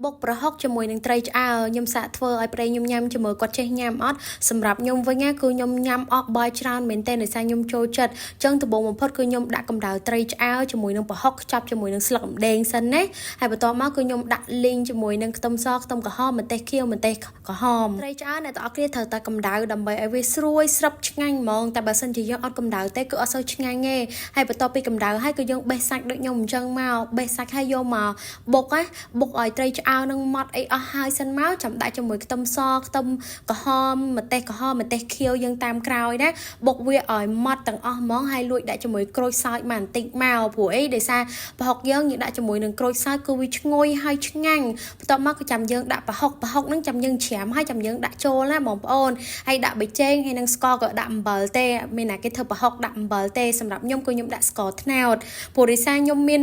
បុកប្រហុកជាមួយនឹងត្រីឆ្អើរខ្ញុំសាកធ្វើឲ្យប្តីខ្ញុំញ៉ាំជាមួយគាត់ចេះញ៉ាំអត់សម្រាប់ខ្ញុំវិញគឺខ្ញុំញ៉ាំអស់បាយច្រើនមែនទែនដោយសារខ្ញុំចូលចិត្តចឹងដំបូងបំផុតគឺខ្ញុំដាក់កម្ដៅត្រីឆ្អើរជាមួយនឹងប្រហុកខ្ចប់ជាមួយនឹងស្លឹកម្ដេងសិនណាហើយបន្ទាប់មកគឺខ្ញុំដាក់លីងជាមួយនឹងខ្ទឹមសខ្ទឹមក្រហមម្ទេសខៀវម្ទេសក្រហមត្រីឆ្អើរអ្នកទាំងអស់គ្នាត្រូវតែកម្ដៅដើម្បីឲ្យវាស្រួយស្រាប់ឆ្ងាញ់ហ្មងតែបើសិនជាយើងអត់កម្ដៅទេគឺអត់សូវឆ្ងាញ់ទេហើយបន្ទាប់ពីកម្ដៅហើយគឺយើងបេះសាច់ដូចខ្ញុំអញ្ចឹងមកបេះសាច់ហើយយកមកបុកឲ្យត្រីឆ្អើរនឹងម៉ត់អីអស់ហើយសិនមកចាំដាក់ជាមួយខ្ទឹមសខ្ទឹមក្រហមម្ទេសក្រហមម្ទេសខៀវយើងតាមក្រោយណាបុកវាឲ្យម៉ត់ទាំងអស់ហ្មងហើយលួចដាក់ជាមួយក្រូចសើចមកបន្តិចមកព្រោះអីដោយសារប្រហុកយើងដាក់ជាមួយនឹងក្រូចសើចគឺវាឈ្ងុយហើយឆ្ងាញ់បន្ទាប់មកគឺចាំយើងដាក់ប្រហុកហ្នឹងចាំយើងច្រាមហើយចាំយើងដាក់ចូលណាបងប្អូនហើយដាក់ប៊ីចេងហើយនឹងស្ករក៏ដាក់អំបិលទេមានណាគេធ្វើប្រហុកដាក់អំបិលទេសម្រាប់ខ្ញុំគឺខ្ញុំដាក់ស្ករត្នោតព្រោះដោយសារខ្ញុំមាន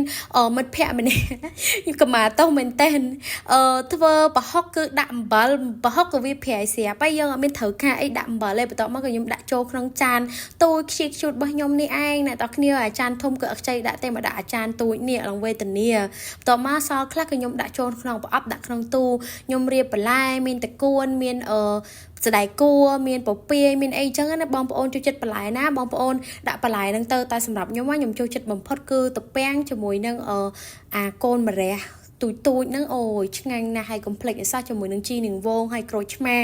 មិត្តភក្តិម្នាក់ខ្ញុំក៏មកទៅមែនតើធ្វើប្រហុកគឺដាក់អំបិលប្រហុកក៏វាប្រៃស្រាប់ហើយយើងអត់មានត្រូវការអីដាក់អំបិលទេបន្ទាប់មកក៏ខ្ញុំដាក់ចូលក្នុងចានទូចខ្ជិះខ្ជូតរបស់ខ្ញុំនេះឯងអ្នកនរគ្នាអាចារ្យធំគឺអត់ខ្ចីដាក់ទេមកដាក់អាចារ្យទូចនេះឡើងវេទនាបន្ទាប់មកសល់ខ្លះគឺខ្ញុំដាក់ចូលក្នុងប្រអប់ដាក់ក្នុងទូខ្ញុំរៀបបន្លែមានតកួនមានស្ដាយគួរមានពពាយមានអីចឹងណាបងប្អូនចូលចិត្តបន្លែណាបងប្អូនដាក់បន្លែហ្នឹងទៅតែសម្រាប់ខ្ញុំចូលចិត្តបំផុតគឺទំពាំងជាមួយនឹងអាកូនម្រះទូចហ្នឹងអូយឆ្ងាញ់ណាស់ហើយកុំភ្លេចឲ្យសោះជាមួយនឹងជីនាងវងហើយក្រូចឆ្មា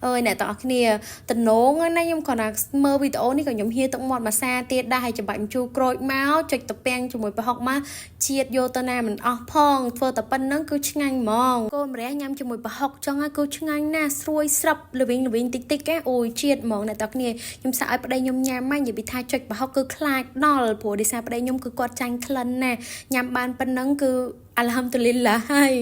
អើយអ្នកទាំងអស់គ្នាតំណងណាខ្ញុំគ្រាន់តែមើលវីដេអូនេះក៏ខ្ញុំហៀទឹកមាត់មួយសាទៀតដែរហើយច្បាច់ជូរក្រូចមកចុចទំពាំងជាមួយប្រហុកមកជាតិយកទៅណាមិនអស់ផងធ្វើតែប៉ុណ្្នឹងគឺឆ្ងាញ់ហ្មងកូនម្រះញ៉ាំជាមួយប្រហុកចឹងហើយគឺឆ្ងាញ់ណាស់ស្រួយស្រាប់ល្វីងតិចៗអូយជាតិហ្មងអ្នកទាំងអស់គ្នាខ្ញុំសាកឲ្យប្តីខ្ញុំញ៉ាំមកនិយាយពីថាចុចប្រហុកគឺខ្លាចដល់ព្រោះដោយសារប្តីខ្ញុំគឺគាត់ចាញ់ក្លិនណាញ៉ាំបានប៉ុណ្្នឹងគឺអាល់ហាំឌុលីឡាហើយ